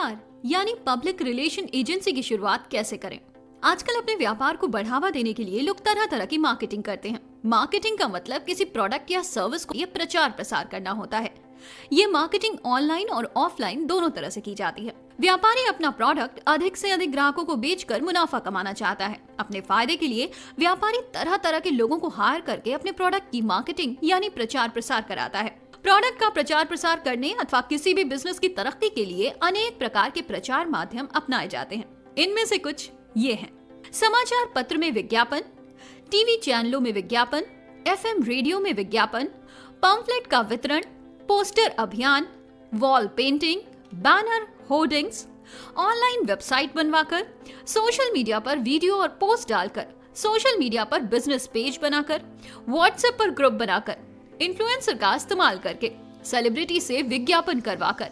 PR यानी public relation agency की शुरुआत कैसे करें। आजकल अपने व्यापार को बढ़ावा देने के लिए लोग तरह तरह की मार्केटिंग करते हैं। मार्केटिंग का मतलब किसी प्रोडक्ट या सर्विस को ये प्रचार प्रसार करना होता है। ये मार्केटिंग ऑनलाइन और ऑफलाइन दोनों तरह से की जाती है। व्यापारी अपना प्रोडक्ट अधिक से अधिक ग्राहकों को बेचकर मुनाफा कमाना चाहता है। अपने फायदे के लिए व्यापारी तरह तरह के लोगों को हायर करके अपने प्रोडक्ट की मार्केटिंग यानी प्रचार प्रसार कराता है। प्रोडक्ट का प्रचार प्रसार करने अथवा किसी भी बिजनेस की तरक्की के लिए अनेक प्रकार के प्रचार माध्यम अपनाए जाते हैं। इनमें से कुछ ये हैं: समाचार पत्र में विज्ञापन, टीवी चैनलों में विज्ञापन, एफएम रेडियो में विज्ञापन, पंफलेट का वितरण, पोस्टर अभियान, wall painting, banner, hoardings, online website बनवाकर, सोशल मीडिया पर वीडियो और पोस्ट डालकर, सोशल मीडिया पर बिजनेस पेज बनाकर, व्हाट्सएप पर ग्रुप बनाकर, इन्फ्लुएंसर का इस्तेमाल करके, सेलिब्रिटी से विज्ञापन करवाकर,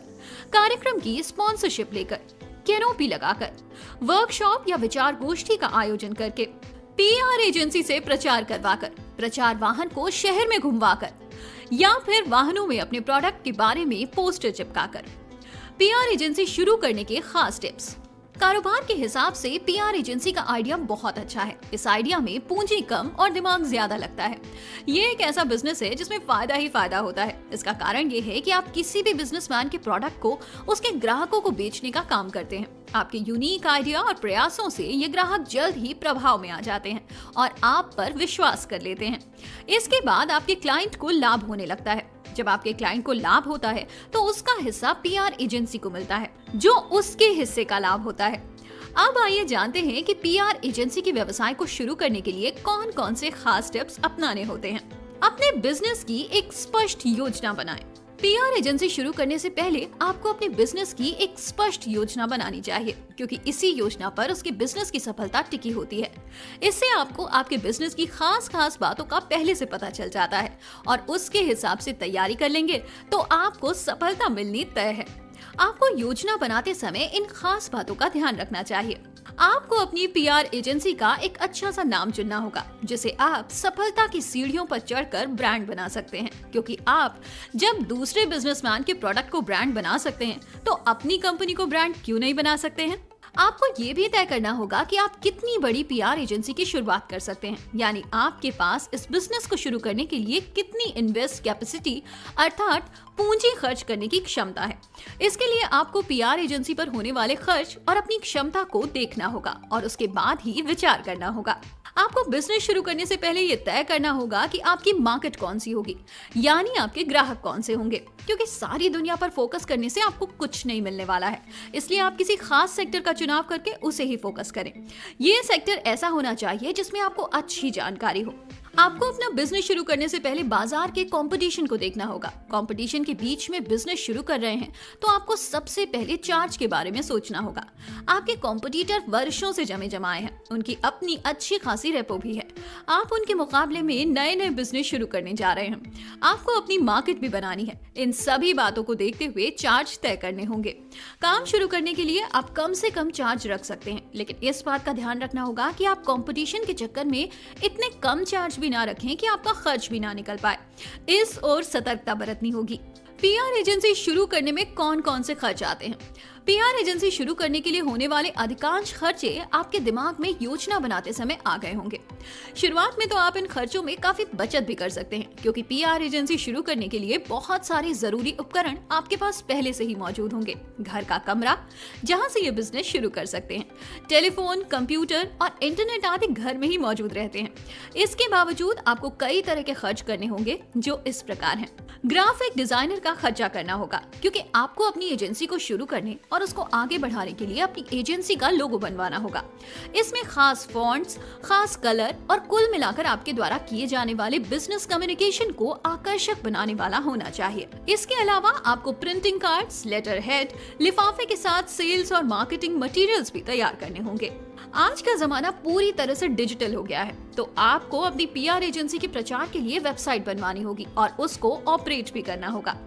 कार्यक्रम की स्पॉन्सरशिप लेकर, कैनोपी लगाकर, वर्कशॉप या विचार गोष्ठी का आयोजन करके, पीआर एजेंसी से प्रचार करवाकर, प्रचार वाहन को शहर में घुमवाकर, या फिर वाहनों में अपने प्रोडक्ट के बारे में पोस्टर चिपकाकर। पीआर एजेंसी शुरू करने के खास टिप्स। कारोबार के हिसाब से पीआर एजेंसी का आइडिया बहुत अच्छा है। इस आइडिया में पूंजी कम और दिमाग ज्यादा लगता है। ये एक ऐसा बिजनेस है जिसमें फायदा ही फायदा होता है। इसका कारण ये है कि आप किसी भी बिजनेसमैन के प्रोडक्ट को उसके ग्राहकों को बेचने का काम करते हैं। आपके यूनिक आइडिया और प्रयासों से ये ग्राहक जल्द ही प्रभाव में आ जाते हैं और आप पर विश्वास कर लेते हैं। इसके बाद आपके क्लाइंट को लाभ होने लगता है। जब आपके क्लाइंट को लाभ होता है तो उसका हिस्सा पीआर एजेंसी को मिलता है, जो उसके हिस्से का लाभ होता है। अब आइए जानते हैं कि पीआर एजेंसी के व्यवसाय को शुरू करने के लिए कौन कौन से खास टिप्स अपनाने होते हैं। अपने बिजनेस की एक स्पष्ट योजना बनाएं। पीआर एजेंसी शुरू करने से पहले आपको अपने बिजनेस की एक स्पष्ट योजना बनानी चाहिए, क्योंकि इसी योजना पर उसके बिजनेस की सफलता टिकी होती है। इससे आपको आपके बिजनेस की खास बातों का पहले से पता चल जाता है और उसके हिसाब से तैयारी कर लेंगे तो आपको सफलता मिलनी तय है। आपको योजना बनाते समय इन खास बातों का ध्यान रखना चाहिए। आपको अपनी पीआर एजेंसी का एक अच्छा सा नाम चुनना होगा, जिसे आप सफलता की सीढ़ियों पर चढ़कर ब्रांड बना सकते हैं, क्योंकि आप जब दूसरे बिजनेसमैन के प्रोडक्ट को ब्रांड बना सकते हैं तो अपनी कंपनी को ब्रांड क्यों नहीं बना सकते हैं। आपको ये भी तय करना होगा कि आप कितनी बड़ी पीआर एजेंसी की शुरुआत कर सकते हैं, यानी आपके पास इस बिजनेस को शुरू करने के लिए कितनी इन्वेस्ट कैपेसिटी अर्थात पूंजी खर्च करने की क्षमता है। इसके लिए आपको पीआर एजेंसी पर होने वाले खर्च और अपनी क्षमता को देखना होगा और उसके बाद ही विचार करना होगा। आपको बिजनेस शुरू करने से पहले ये तय करना होगा कि आपकी मार्केट कौन सी होगी, यानी आपके ग्राहक कौन से होंगे, क्योंकि सारी दुनिया पर फोकस करने से आपको कुछ नहीं मिलने वाला है। इसलिए आप किसी खास सेक्टर का चुनाव करके उसे ही फोकस करें। ये सेक्टर ऐसा होना चाहिए जिसमें आपको अच्छी जानकारी हो। आपको अपना बिजनेस शुरू करने से पहले बाजार के कंपटीशन को देखना होगा। कंपटीशन के बीच में बिजनेस शुरू कर रहे हैं तो आपको सबसे पहले चार्ज के बारे में सोचना होगा। आपके कॉम्पिटिटर वर्षों से जमे जमाए हैं, उनकी अपनी अच्छी खासी रेपो भी है। आप उनके मुकाबले में नए नए बिजनेस शुरू करने जा रहे हैं। आपको अपनी मार्केट भी बनानी है। इन सभी बातों को देखते हुए चार्ज तय करने होंगे। काम शुरू करने के लिए आप कम से कम चार्ज रख सकते हैं, लेकिन इस बात का ध्यान रखना होगा कि आप कंपटीशन के चक्कर में इतने कम चार्ज भी ना रखें कि आपका खर्च भी ना निकल पाए। इस ओर सतर्कता बरतनी होगी। पीआर एजेंसी शुरू करने में कौन कौन से खर्च आते हैं। पीआर एजेंसी शुरू करने के लिए होने वाले अधिकांश खर्चे आपके दिमाग में योजना बनाते समय आ गए होंगे। शुरुआत में तो आप इन खर्चों में काफी बचत भी कर सकते हैं, क्योंकि पीआर एजेंसी शुरू करने के लिए बहुत सारे जरूरी उपकरण आपके पास पहले से ही मौजूद होंगे। घर का कमरा जहां से ये बिजनेस शुरू कर सकते हैं, टेलीफोन, कंप्यूटर और इंटरनेट आदि घर में ही मौजूद रहते हैं। इसके बावजूद आपको कई तरह के खर्च करने होंगे, जो इस प्रकार हैं। ग्राफिक डिजाइनर का खर्चा करना होगा, क्योंकि आपको अपनी एजेंसी को शुरू करने और उसको आगे बढ़ाने के लिए अपनी एजेंसी का लोगो बनवाना होगा। इसमें खास फॉन्ट्स, खास कलर और कुल मिलाकर आपके द्वारा किए जाने वाले बिजनेस कम्युनिकेशन को आकर्षक बनाने वाला होना चाहिए। इसके अलावा आपको प्रिंटिंग कार्ड्स, लेटर हेड, लिफाफे के साथ सेल्स और मार्केटिंग मटेरियल्स भी तैयार करने होंगे। आज का जमाना पूरी तरह से डिजिटल हो गया है, तो आपको अपनी पीआर एजेंसी के प्रचार के लिए वेबसाइट बनवानी होगी और उसको ऑपरेट भी करना होगा।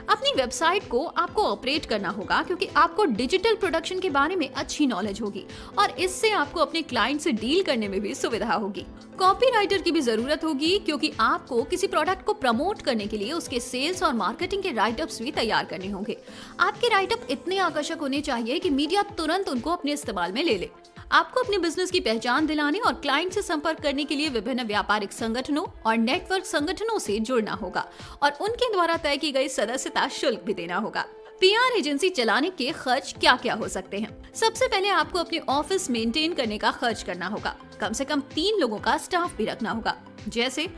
अपनी वेबसाइट को आपको ऑपरेट करना होगा क्योंकि आपको डिजिटल प्रोडक्शन के बारे में अच्छी नॉलेज होगी और इससे आपको अपने क्लाइंट से डील करने में भी सुविधा होगी। कॉपीराइटर की भी जरूरत होगी क्योंकि आपको किसी प्रोडक्ट को प्रमोट करने के लिए उसके सेल्स और मार्केटिंग के राइटअप्स भी तैयार करने होंगे। आपके राइटअप इतने आकर्षक होने चाहिए कि मीडिया तुरंत उनको अपने इस्तेमाल में ले ले। आपको अपने बिजनेस की पहचान दिलाने और क्लाइंट से संपर्क करने के लिए विभिन्न व्यापारिक संगठनों और नेटवर्क संगठनों से जुड़ना होगा और उनके द्वारा तय की गई सदस्यता शुल्क भी देना होगा। पीआर एजेंसी चलाने के खर्च क्या क्या हो सकते हैं? सबसे पहले आपको अपने ऑफिस मेंटेन करने का खर्च करना होगा। कम से कम 3 लोगों का स्टाफ भी रखना होगा, जैसे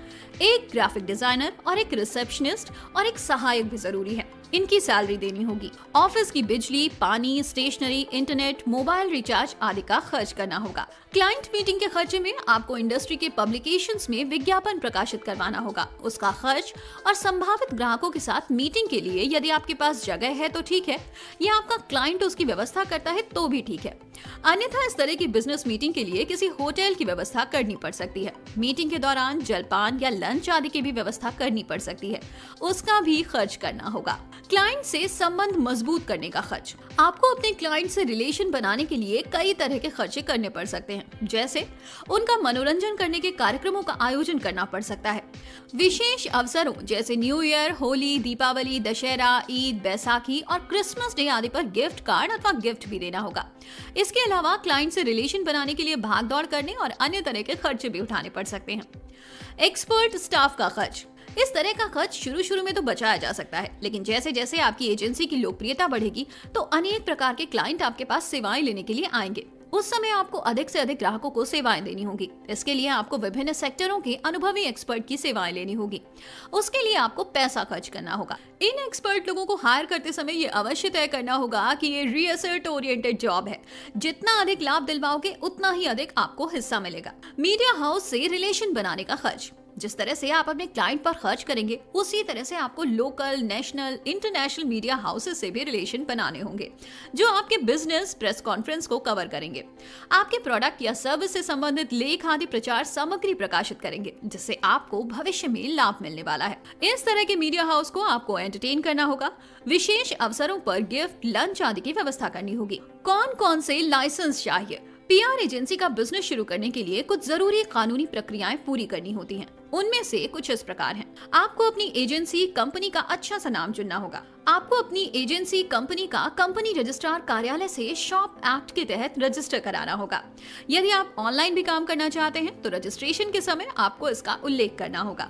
एक ग्राफिक डिजाइनर और एक रिसेप्शनिस्ट और एक सहायक भी जरूरी है। इनकी सैलरी देनी होगी। ऑफिस की बिजली, पानी, स्टेशनरी, इंटरनेट, मोबाइल रिचार्ज आदि का खर्च करना होगा। क्लाइंट मीटिंग के खर्चे में आपको इंडस्ट्री के पब्लिकेशंस में विज्ञापन प्रकाशित करवाना होगा, उसका खर्च और संभावित ग्राहकों के साथ मीटिंग के लिए यदि आपके पास जगह है तो ठीक है, या आपका क्लाइंट उसकी व्यवस्था करता है तो भी ठीक है। अन्यथा इस तरह की बिजनेस मीटिंग के लिए किसी होटल की व्यवस्था करनी पड़ सकती है। मीटिंग के दौरान जलपान या लंच आदि की भी व्यवस्था करनी पड़ सकती है, उसका भी खर्च करना होगा। क्लाइंट से संबंध मजबूत करने का खर्च। आपको अपने क्लाइंट से रिलेशन बनाने के लिए कई तरह के खर्चे करने पड़ सकते हैं, जैसे उनका मनोरंजन करने के कार्यक्रमों का आयोजन करना पड़ सकता है। विशेष अवसरों जैसे न्यू ईयर, होली, दीपावली, दशहरा, ईद, बैसाखी और क्रिसमस डे आदि पर गिफ्ट कार्ड अथवा गिफ्ट भी देना होगा। इसके अलावा क्लाइंट से रिलेशन बनाने के लिए भाग दौड़ करने और अन्य तरह के खर्चे भी उठाने पड़ सकते हैं। एक्सपर्ट स्टाफ का खर्च। इस तरह का खर्च शुरू में तो बचाया जा सकता है, लेकिन जैसे जैसे आपकी एजेंसी की लोकप्रियता बढ़ेगी तो अनेक प्रकार के क्लाइंट आपके पास सेवाएं लेने के लिए आएंगे। उस समय आपको अधिक से अधिक ग्राहकों को सेवाएं देनी होगी। इसके लिए आपको विभिन्न सेक्टरों के अनुभवी एक्सपर्ट की सेवाएं लेनी होगी। उसके लिए आपको पैसा खर्च करना होगा। इन एक्सपर्ट लोगों को हायर करते समय ये अवश्य तय करना होगा कि ये रिसर्च ओरिएंटेड जॉब है। जितना अधिक लाभ दिलवाओगे उतना ही अधिक आपको हिस्सा मिलेगा। मीडिया हाउस से रिलेशन बनाने का खर्च। जिस तरह से आप अपने क्लाइंट पर खर्च करेंगे उसी तरह से आपको local, national, international media houses से भी रिलेशन बनाने होंगे, जो आपके बिजनेस प्रेस कॉन्फ्रेंस को कवर करेंगे। आपके प्रोडक्ट या सर्विस से संबंधित लेख आदि प्रचार सामग्री प्रकाशित करेंगे, जिससे आपको भविष्य में लाभ मिलने वाला है। इस तरह के मीडिया हाउस को आपको एंटरटेन करना होगा। विशेष अवसरों पर गिफ्ट, लंच आदि की व्यवस्था करनी होगी। कौन कौन से लाइसेंस चाहिए? पीआर एजेंसी का बिजनेस शुरू करने के लिए कुछ जरूरी कानूनी प्रक्रियाएं पूरी करनी होती हैं। उनमें से कुछ इस प्रकार हैं। आपको अपनी एजेंसी कंपनी का अच्छा सा नाम चुनना होगा। आपको अपनी एजेंसी कंपनी का कंपनी रजिस्ट्रार कार्यालय से शॉप एक्ट के तहत रजिस्टर कराना होगा। यदि आप ऑनलाइन भी काम करना चाहते हैं तो रजिस्ट्रेशन के समय आपको इसका उल्लेख करना होगा।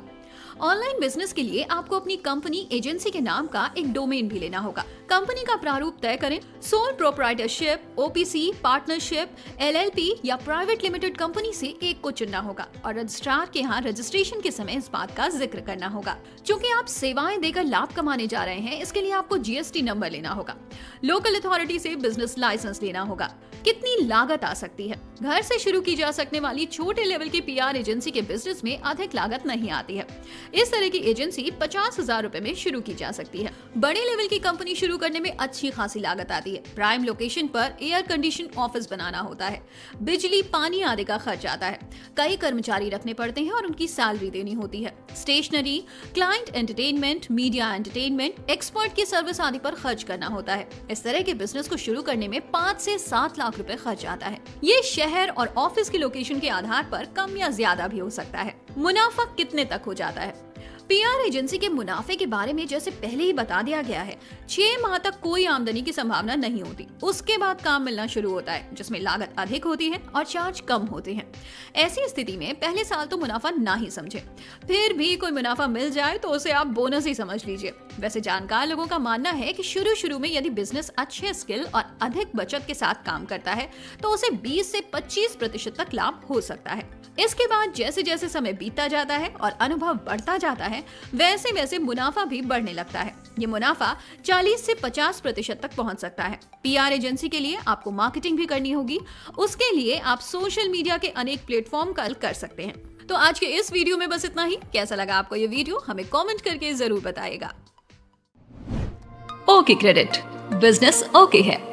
ऑनलाइन बिजनेस के लिए आपको अपनी कंपनी एजेंसी के नाम का एक डोमेन भी लेना होगा। कंपनी का प्रारूप तय करें। Sole proprietorship, OPC, partnership, LLP या प्राइवेट लिमिटेड कंपनी से एक को चुनना होगा और रजिस्ट्रार के यहाँ रजिस्ट्रेशन के समय इस बात का जिक्र करना होगा। चूंकि आप सेवाएं देकर लाभ कमाने जा रहे हैं, इसके लिए आपको जीएसटी नंबर लेना होगा। लोकल अथॉरिटी से बिजनेस लाइसेंस लेना होगा। कितनी लागत आ सकती है? घर से शुरू की जा सकने वाली छोटे लेवल की पीआर एजेंसी के बिजनेस में अधिक लागत नहीं आती है। इस तरह की एजेंसी 50,000 रुपए में शुरू की जा सकती है। बड़े लेवल की कंपनी शुरू करने में अच्छी खासी लागत आती है। प्राइम लोकेशन पर एयर कंडीशन ऑफिस बनाना होता है। बिजली, पानी आदि का खर्च आता है। कई कर्मचारी रखने पड़ते हैं और उनकी सैलरी देनी होती है। Stationery, client entertainment, media entertainment, expert की सर्विस आदि पर खर्च करना होता है। इस तरह के बिजनेस को शुरू करने में 5 से 7 लाख रुपए खर्च आता है। ये शहर और ऑफिस की लोकेशन के आधार पर कम या ज्यादा भी हो सकता है। मुनाफा कितने तक हो जाता है? पीआर एजेंसी के मुनाफे के बारे में जैसे पहले ही बता दिया गया है, 6 माह तक कोई आमदनी की संभावना नहीं होती। उसके बाद काम मिलना शुरू होता है, जिसमें लागत अधिक होती है और चार्ज कम होते हैं। ऐसी स्थिति में पहले साल तो मुनाफा ना ही समझे। फिर भी कोई मुनाफा मिल जाए तो उसे आप बोनस ही समझ लीजिए। वैसे जानकार लोगों का मानना है कि शुरू में यदि बिजनेस अच्छे स्किल और अधिक बचत के साथ काम करता है तो उसे 20 से 25% तक लाभ हो सकता है। इसके बाद जैसे जैसे समय बीतता जाता है और अनुभव बढ़ता जाता है, वैसे वैसे मुनाफा भी बढ़ने लगता है। ये मुनाफा 40 से 50% तक पहुंच सकता है। पीआर एजेंसी के लिए आपको मार्केटिंग भी करनी होगी। उसके लिए आप सोशल मीडिया के अनेक प्लेटफॉर्म का कर सकते हैं। तो आज के इस वीडियो में बस इतना ही। कैसा लगा आपको ये वीडियो, हमें कमेंट करके जरूर बताइएगा। ओके क्रेडिट, बिजनेस ओके है।